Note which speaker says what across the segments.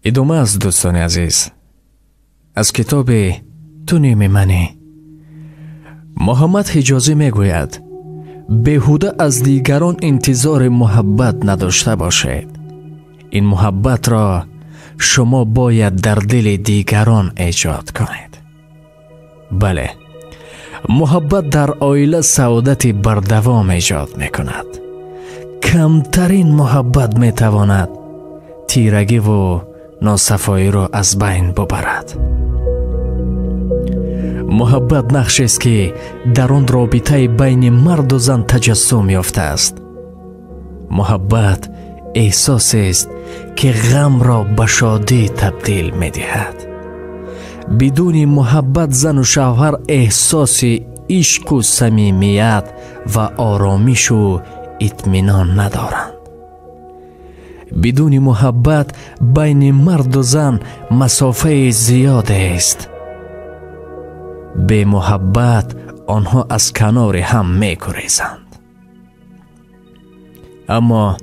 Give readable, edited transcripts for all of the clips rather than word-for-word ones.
Speaker 1: ادامه از دوستان عزیز از کتاب تو نیم منی. محمد حجازی میگوید بیهوده از دیگران انتظار محبت نداشته باشید. این محبت را شما باید در دل دیگران ایجاد کنید. بله، محبت در عائله سعادت بردوام ایجاد می کند. کمترین محبت می تواند تیرگی و ناصفایی را از بین ببرد. محبت نقشی است که در آن رابطه بین مرد و زن تجسم یافته است. محبت احساسی است که غم را به شادی تبدیل می دهد. بدون محبت زن و شوهر احساس عشق و صمیمیت و آرامش و اطمینان ندارند. بدون محبت بین مرد و زن مسافه زیاد است. به محبت آنها از کنار هم می گریزند. اما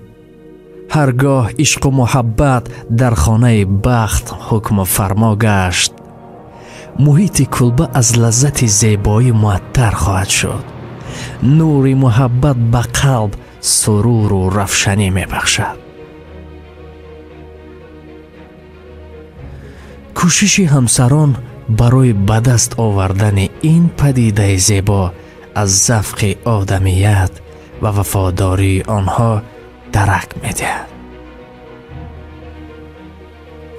Speaker 1: هرگاه عشق و محبت در خانه بخت حکم فرما گشت، محیط کلبه از لذت زیبایی معطر خواهد شد. نور محبت به قلب سرور و روشنی می بخشد. کوشش همسران برای به دست آوردن این پدیده زیبا از ذوق آدمیت و وفاداری آنها درک می‌دهد.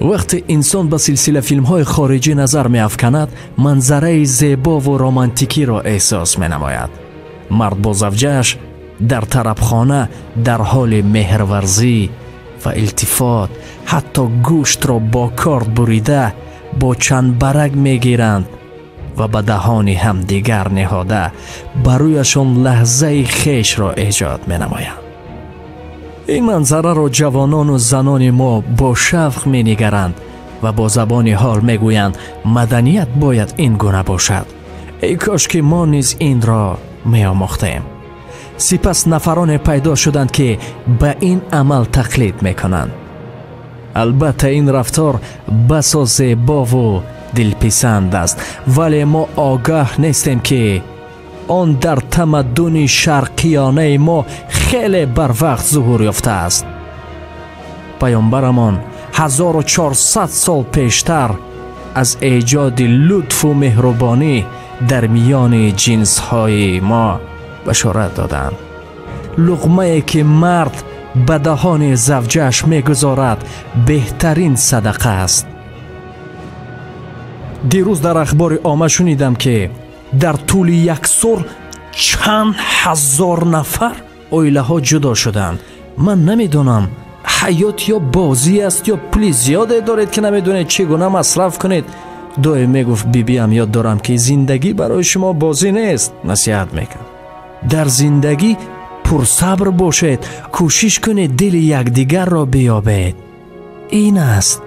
Speaker 1: وقتی انسان به سلسله فیلم‌های خارجی نظر می‌افکند، منظره زیبا و رمانتیکی را احساس می‌نماید. مرد با زوجه‌اش در طربخانه در حال مهرورزی و التفات، حتی گوشت را با کارد بریده با چند برگ میگیرند و به دهان همدیگر نهاده برایشان لحظه خیش را ایجاد می نمایند. این منظره را جوانان و زنان ما با شوق می نگرند و با زبان حال می گویند مدنیت باید این گونه باشد. ای کاش که ما نیز این را می آموختیم. سپس نفران پیدا شدند که به این عمل تقلید می کنند. البته این رفتار بسا زیبا و دلپسند است، ولی ما آگاه نیستیم که آن در تمدن شرقیانه ما خیلی بر وقت ظهور یافته است. پیامبرمان 1400 سال پیشتر از ایجاد لطف و مهربانی در میان جنس‌های ما بشارت دادند. لقمه‌ای که مرد به دهان زوجه‌اش می‌گذارد بهترین صدقه است. دیروز در اخبار عامه شنیدم که در طول یک سال چند هزار نفر عائله ها جدا شدند. من نمیدونم حیات یا بازی است یا پول زیاده دارید که نمیدونید چگونه مصرف کنید. دائم میگفت بیبیم یاد دارم که زندگی برای شما بازی نیست. نصیحت میکنم در زندگی پرصبر باشید، کوشش کنید دل یکدیگر را بیابید. این است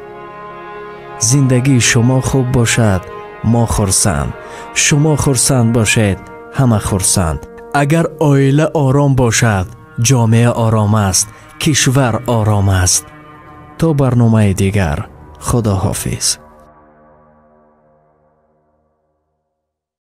Speaker 1: زندگی. شما خوب باشد ما خرسند، شما خرسند باشید همه خرسند. اگر عائله آرام باشد جامعه آرام است، کشور آرام است. تا برنامه دیگر، خدا حافظ.